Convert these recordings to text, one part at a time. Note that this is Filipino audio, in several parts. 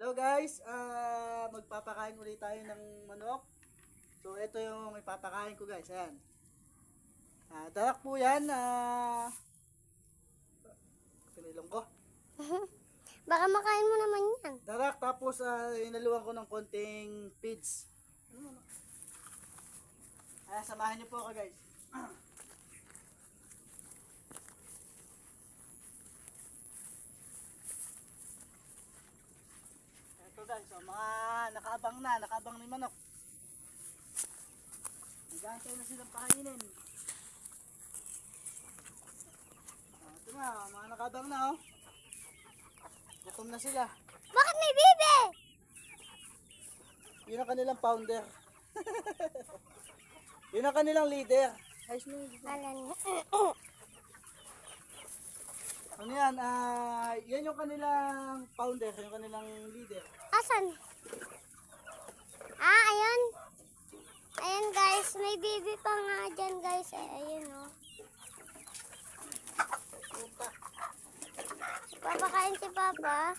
Hello guys, magpapakain ulit tayo ng manok. So ito yung ipapakain ko guys, ayan. Darak po yan, pinilong ko. Baka makain mo naman yan. Darak tapos inaluan ko ng konting feeds. Samahan niyo po ako guys. Ito guys, so mga nakaabang ni manok. Nagantay na silang pakainin. Ito na, mga nakabang na oh. Gutom na sila. Bakit may bibi? Yun ang kanilang founder. Yun ang kanilang leader. Ayos mo yun. Ano yan? Yan yung kanilang founder, yung kanilang leader. Asan? Ayun. Ayan guys, may bibi pa nga dyan guys. Ayun oh. Papakain si Papa.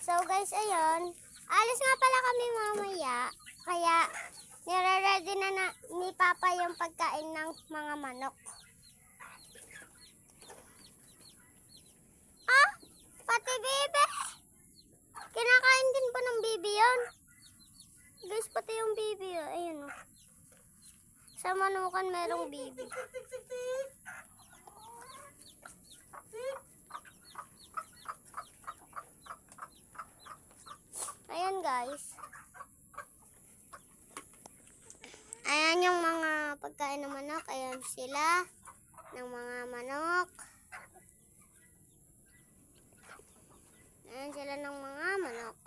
So guys, ayun. Alis nga pala kami mamaya. Kaya nire-ready na ni Papa yung pagkain ng mga manok. Pati bibi. Kinakain din ba ng bibi yun? Guys, pati yung bibi yun. Ayun o. Sa manukan merong bibi. Ayan guys. Ayan yung mga pagkain ng manok. Ayan sila. Ng mga manok. Ayan sila ng mga manok.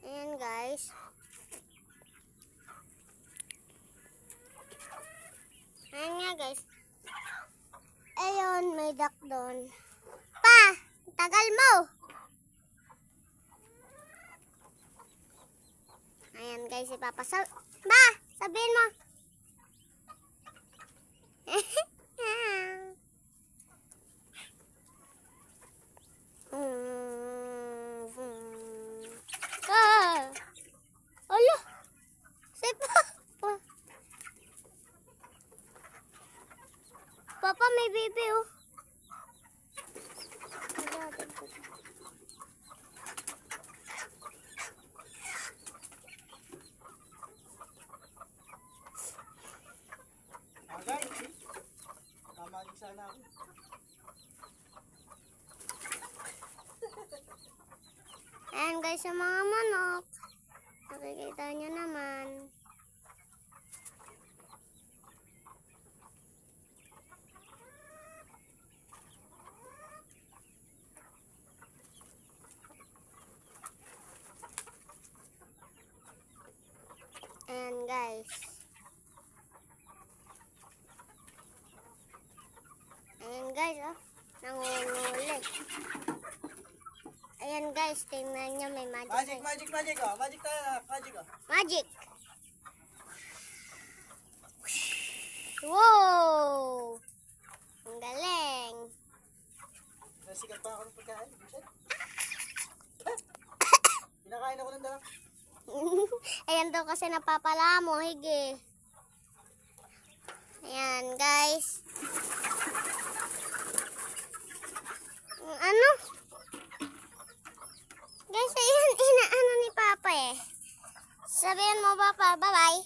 Ayan guys. Ayan nga guys. Ayun, may duck doon. Pa! Tagal mo! Ayan guys, si Papa. Ba! Sabihin mo! Alo! Si Papa! Papa, may bibi oh. Guys, tama din sana ako. Ayan guys, sa mga manok. Nakikita nyo naman. Ayan guys. Ayan guys, oh. Nangunguli. Ayan guys, tingnan nyo, may magic. Magic oh. Magic oh. Magic! Wow! Ang galing! Nasikat pa ako ng pagkain. Pinakain ako ng darak. Ayan daw kasi napapalamo, higi. Ayan guys. Ano? Guys, ayan, inaano ni Papa eh. Sabihin mo Papa, bye-bye.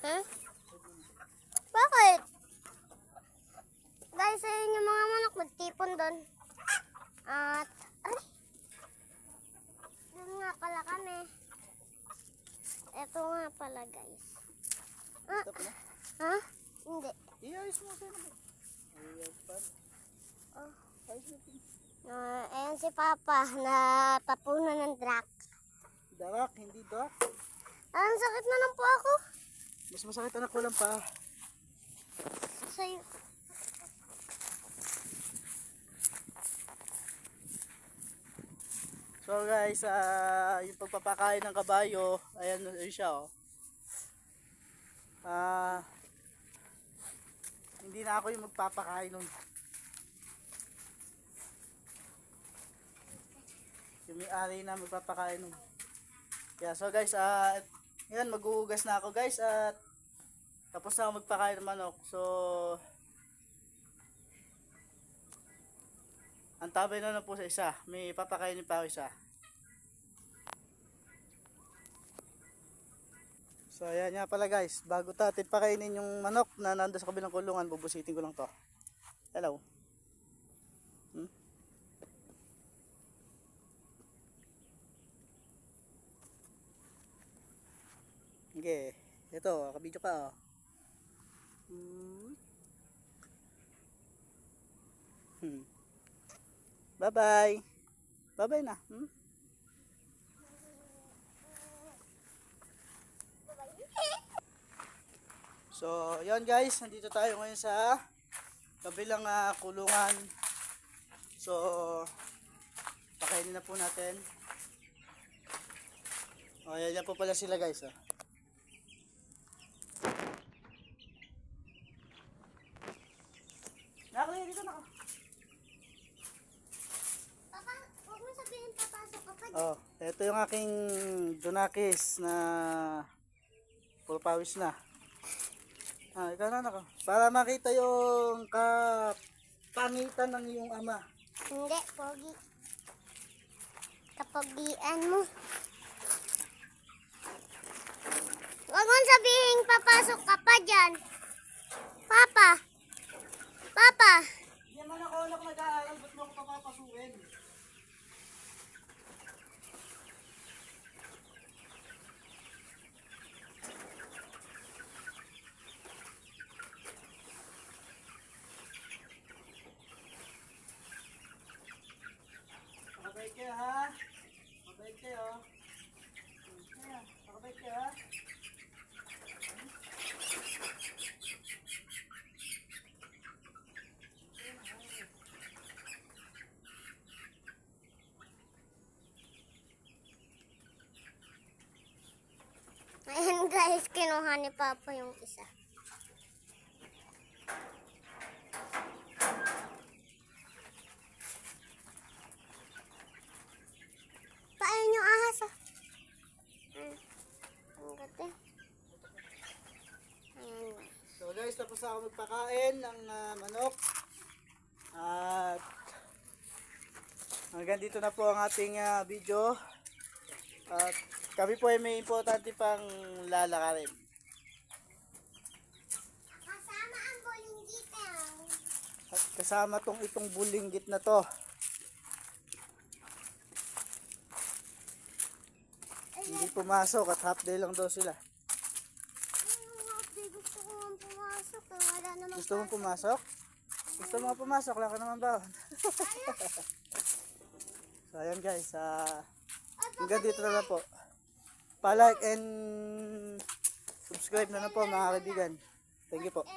Huh? Bakit? Guys, ayun yung mga manok magtipon doon. At, ay, doon nga pala kami. Ito nga pala guys. Ha? Hindi. Iyayos mo sa'yo naman. Iyayos pa. Ayos mo. Ayan si Papa na tapunan ng drac. Darak, hindi darak. Ang sakit na lang po ako. Mas masakit anak ko lang pa. Sa'yo. So guys, yung pagpapakain ng kabayo, ayan siya oh. Hindi na ako yung magpapakain nun. Yung may-ari na magpapakain nun. Kaya so guys, ngayon maghuhugas na ako guys at tapos na ako magpakain ng manok. So ang tabay na po sa isa. May papakainin pa ako isa. So ayan nga pala guys. Bago natin pakainin yung manok na nando sa kabilang kulungan, bubusitin ko lang to. Hello. Okay. Ito, kabidyo ka oh. Bye-bye. Bye-bye na. So, yon guys, nandito tayo ngayon sa kabilang kulungan. So, pakainin na po natin. O, yan po pala sila guys. Oh. Nakakaya dito na. Papa, huwag mo sabihin papasok ka pa. Oh, ito yung aking Dunakis na pulpawis na. Ikaw na nako. Para makita yung kapangitan ng iyong ama. Hindi, pogi. Kapogian mo. Huwag mo sabihin papasok ka pa dyan. Papa. Papa. Hindi naman ako nag-aaral, ba't mo ako papapasukin? Makabait kayo ha? Makabait kayo. Makabait kayo ha? Ayan guys, kinuha ni Papa yung isa. Paano yung ahas ah? Ang ganda. Ayan. So guys, tapos na ako magpakain ng manok. At hanggang dito na po ang ating video. At kami po ay may importante pang lalakarin. Kasama ang bulinggit At kasama itong bulinggit na to. Hindi pumasok at half day lang daw sila. Gusto ko nga pumasok eh. Wala naman. Gusto mong pumasok? Gusto mo pumasok? Wala ka naman ba? So ayan guys, hanggang dito na lang po. Pa-like and subscribe na po mga kaibigan. Thank you po.